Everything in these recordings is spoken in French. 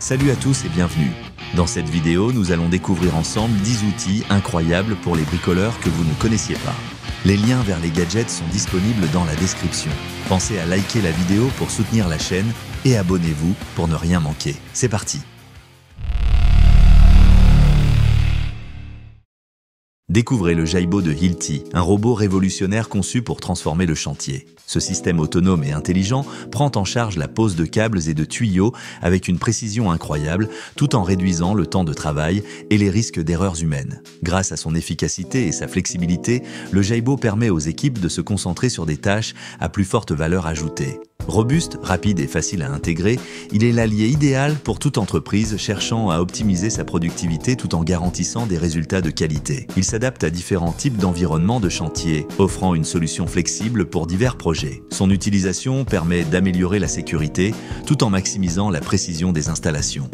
Salut à tous et bienvenue. Dans cette vidéo, nous allons découvrir ensemble 10 outils incroyables pour les bricoleurs que vous ne connaissiez pas. Les liens vers les gadgets sont disponibles dans la description. Pensez à liker la vidéo pour soutenir la chaîne et abonnez-vous pour ne rien manquer. C'est parti! Découvrez le Jaibo de Hilti, un robot révolutionnaire conçu pour transformer le chantier. Ce système autonome et intelligent prend en charge la pose de câbles et de tuyaux avec une précision incroyable, tout en réduisant le temps de travail et les risques d'erreurs humaines. Grâce à son efficacité et sa flexibilité, le Jaibo permet aux équipes de se concentrer sur des tâches à plus forte valeur ajoutée. Robuste, rapide et facile à intégrer, il est l'allié idéal pour toute entreprise cherchant à optimiser sa productivité tout en garantissant des résultats de qualité. Il s'adapte à différents types d'environnements de chantier, offrant une solution flexible pour divers projets. Son utilisation permet d'améliorer la sécurité tout en maximisant la précision des installations.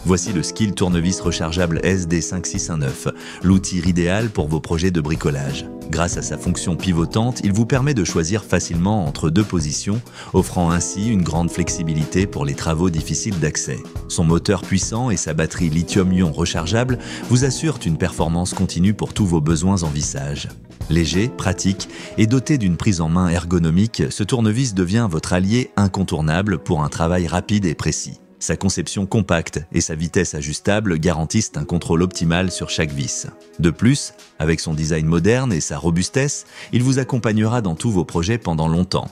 Voici le Skil tournevis rechargeable SD5619, l'outil idéal pour vos projets de bricolage. Grâce à sa fonction pivotante, il vous permet de choisir facilement entre deux positions, offrant ainsi une grande flexibilité pour les travaux difficiles d'accès. Son moteur puissant et sa batterie lithium-ion rechargeable vous assurent une performance continue pour tous vos besoins en vissage. Léger, pratique et doté d'une prise en main ergonomique, ce tournevis devient votre allié incontournable pour un travail rapide et précis. Sa conception compacte et sa vitesse ajustable garantissent un contrôle optimal sur chaque vis. De plus, avec son design moderne et sa robustesse, il vous accompagnera dans tous vos projets pendant longtemps.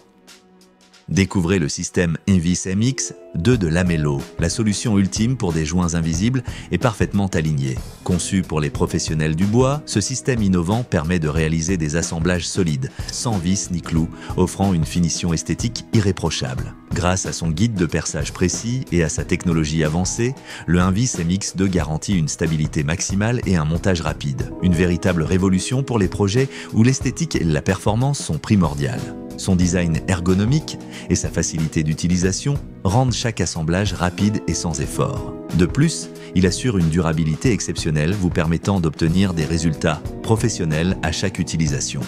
Découvrez le système Invis MX 2 de Lamello, la solution ultime pour des joints invisibles et parfaitement alignés. Conçu pour les professionnels du bois, ce système innovant permet de réaliser des assemblages solides, sans vis ni clous, offrant une finition esthétique irréprochable. Grâce à son guide de perçage précis et à sa technologie avancée, le Invis MX2 garantit une stabilité maximale et un montage rapide. Une véritable révolution pour les projets où l'esthétique et la performance sont primordiales. Son design ergonomique et sa facilité d'utilisation rendent chaque assemblage rapide et sans effort. De plus, il assure une durabilité exceptionnelle vous permettant d'obtenir des résultats professionnels à chaque utilisation.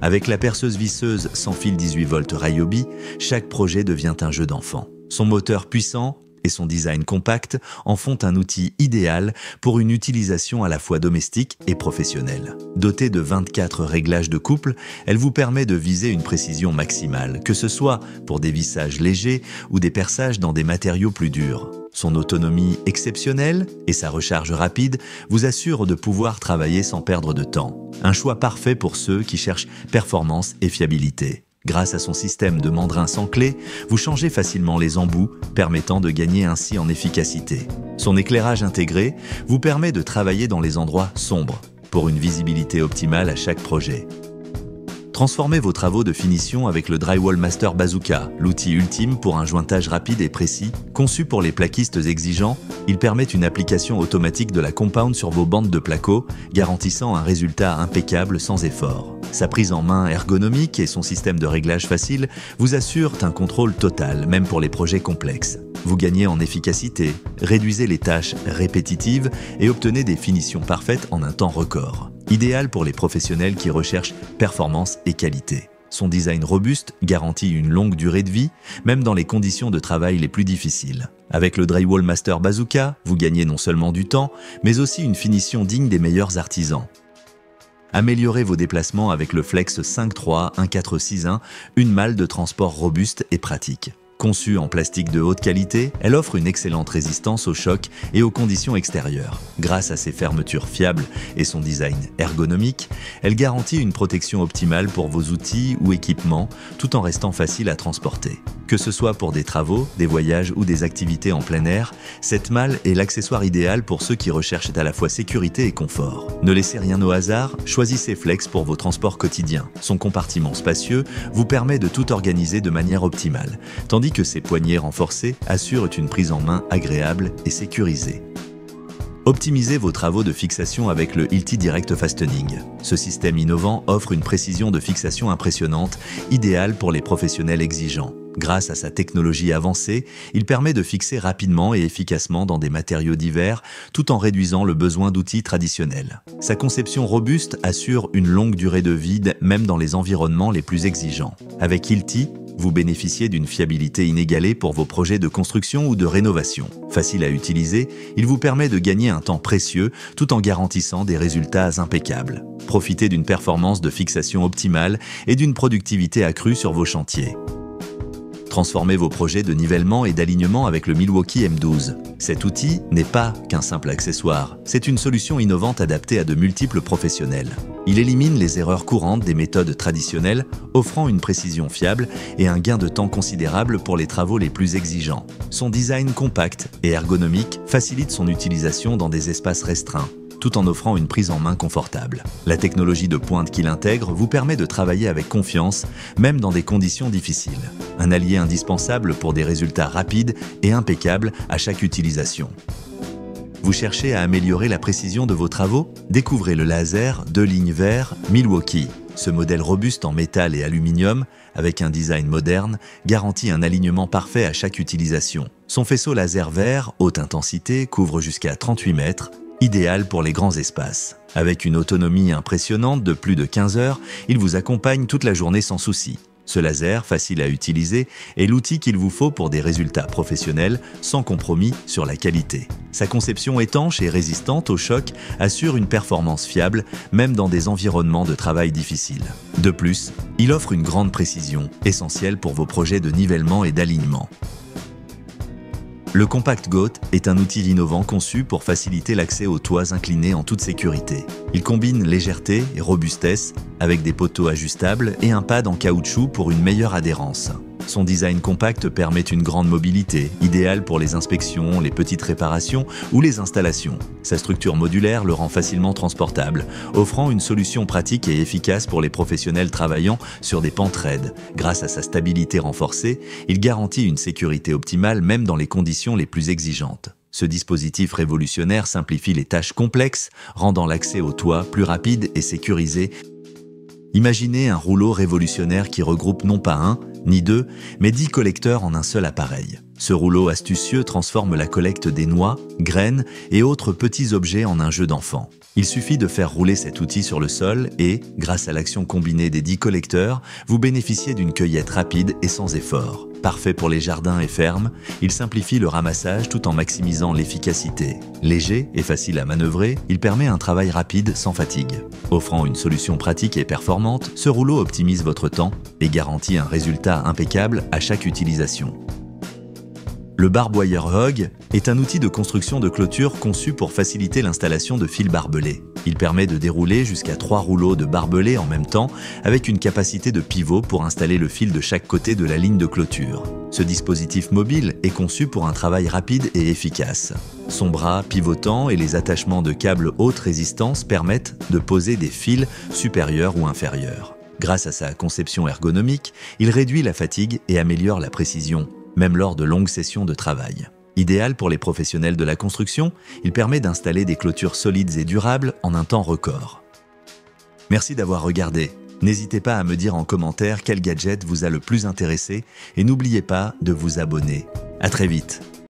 Avec la perceuse visseuse sans fil 18 volts Ryobi, chaque projet devient un jeu d'enfant. Son moteur puissant et son design compact en font un outil idéal pour une utilisation à la fois domestique et professionnelle. Dotée de 24 réglages de couple, elle vous permet de viser une précision maximale, que ce soit pour des vissages légers ou des perçages dans des matériaux plus durs. Son autonomie exceptionnelle et sa recharge rapide vous assurent de pouvoir travailler sans perdre de temps. Un choix parfait pour ceux qui cherchent performance et fiabilité. Grâce à son système de mandrin sans clé, vous changez facilement les embouts, permettant de gagner ainsi en efficacité. Son éclairage intégré vous permet de travailler dans les endroits sombres, pour une visibilité optimale à chaque projet. Transformez vos travaux de finition avec le Drywall Master Bazooka, l'outil ultime pour un jointage rapide et précis. Conçu pour les plaquistes exigeants, il permet une application automatique de la compound sur vos bandes de placo, garantissant un résultat impeccable sans effort. Sa prise en main ergonomique et son système de réglage facile vous assurent un contrôle total, même pour les projets complexes. Vous gagnez en efficacité, réduisez les tâches répétitives et obtenez des finitions parfaites en un temps record. Idéal pour les professionnels qui recherchent performance et qualité. Son design robuste garantit une longue durée de vie, même dans les conditions de travail les plus difficiles. Avec le Drywall Master Bazooka, vous gagnez non seulement du temps, mais aussi une finition digne des meilleurs artisans. Améliorez vos déplacements avec le Flex 5.3 1461, une malle de transport robuste et pratique. Conçue en plastique de haute qualité, elle offre une excellente résistance aux chocs et aux conditions extérieures. Grâce à ses fermetures fiables et son design ergonomique, elle garantit une protection optimale pour vos outils ou équipements, tout en restant facile à transporter. Que ce soit pour des travaux, des voyages ou des activités en plein air, cette malle est l'accessoire idéal pour ceux qui recherchent à la fois sécurité et confort. Ne laissez rien au hasard, choisissez Flex pour vos transports quotidiens. Son compartiment spacieux vous permet de tout organiser de manière optimale, tandis que ses poignées renforcées assurent une prise en main agréable et sécurisée. Optimisez vos travaux de fixation avec le Hilti Direct Fastening. Ce système innovant offre une précision de fixation impressionnante, idéale pour les professionnels exigeants. Grâce à sa technologie avancée, il permet de fixer rapidement et efficacement dans des matériaux divers, tout en réduisant le besoin d'outils traditionnels. Sa conception robuste assure une longue durée de vie, même dans les environnements les plus exigeants. Avec Hilti, Vous bénéficiez d'une fiabilité inégalée pour vos projets de construction ou de rénovation. Facile à utiliser, il vous permet de gagner un temps précieux tout en garantissant des résultats impeccables. Profitez d'une performance de fixation optimale et d'une productivité accrue sur vos chantiers. Transformez vos projets de nivellement et d'alignement avec le Milwaukee M12. Cet outil n'est pas qu'un simple accessoire, c'est une solution innovante adaptée à de multiples professionnels. Il élimine les erreurs courantes des méthodes traditionnelles, offrant une précision fiable et un gain de temps considérable pour les travaux les plus exigeants. Son design compact et ergonomique facilite son utilisation dans des espaces restreints, tout en offrant une prise en main confortable. La technologie de pointe qu'il intègre vous permet de travailler avec confiance, même dans des conditions difficiles. Un allié indispensable pour des résultats rapides et impeccables à chaque utilisation. Vous cherchez à améliorer la précision de vos travaux? Découvrez le laser 2 lignes vert Milwaukee. Ce modèle robuste en métal et aluminium, avec un design moderne, garantit un alignement parfait à chaque utilisation. Son faisceau laser vert, haute intensité, couvre jusqu'à 38 mètres, idéal pour les grands espaces. Avec une autonomie impressionnante de plus de 15 heures, il vous accompagne toute la journée sans souci. Ce laser, facile à utiliser, est l'outil qu'il vous faut pour des résultats professionnels sans compromis sur la qualité. Sa conception étanche et résistante au choc assure une performance fiable, même dans des environnements de travail difficiles. De plus, il offre une grande précision, essentielle pour vos projets de nivellement et d'alignement. Le Compact Goat est un outil innovant conçu pour faciliter l'accès aux toits inclinés en toute sécurité. Il combine légèreté et robustesse avec des poteaux ajustables et un pad en caoutchouc pour une meilleure adhérence. Son design compact permet une grande mobilité, idéale pour les inspections, les petites réparations ou les installations. Sa structure modulaire le rend facilement transportable, offrant une solution pratique et efficace pour les professionnels travaillant sur des pentes raides. Grâce à sa stabilité renforcée, il garantit une sécurité optimale même dans les conditions les plus exigeantes. Ce dispositif révolutionnaire simplifie les tâches complexes, rendant l'accès au toit plus rapide et sécurisé. Imaginez un rouleau révolutionnaire qui regroupe non pas un, ni deux, mais 10 collecteurs en un seul appareil. Ce rouleau astucieux transforme la collecte des noix, graines et autres petits objets en un jeu d'enfant. Il suffit de faire rouler cet outil sur le sol et, grâce à l'action combinée des 10 collecteurs, vous bénéficiez d'une cueillette rapide et sans effort. Parfait pour les jardins et fermes, il simplifie le ramassage tout en maximisant l'efficacité. Léger et facile à manœuvrer, il permet un travail rapide sans fatigue. Offrant une solution pratique et performante, ce rouleau optimise votre temps et garantit un résultat impeccable à chaque utilisation. Le Barbwire Hog est un outil de construction de clôture conçu pour faciliter l'installation de fils barbelés. Il permet de dérouler jusqu'à 3 rouleaux de barbelés en même temps avec une capacité de pivot pour installer le fil de chaque côté de la ligne de clôture. Ce dispositif mobile est conçu pour un travail rapide et efficace. Son bras pivotant et les attachements de câbles haute résistance permettent de poser des fils supérieurs ou inférieurs. Grâce à sa conception ergonomique, il réduit la fatigue et améliore la précision, même lors de longues sessions de travail. Idéal pour les professionnels de la construction, il permet d'installer des clôtures solides et durables en un temps record. Merci d'avoir regardé. N'hésitez pas à me dire en commentaire quel gadget vous a le plus intéressé et n'oubliez pas de vous abonner. À très vite.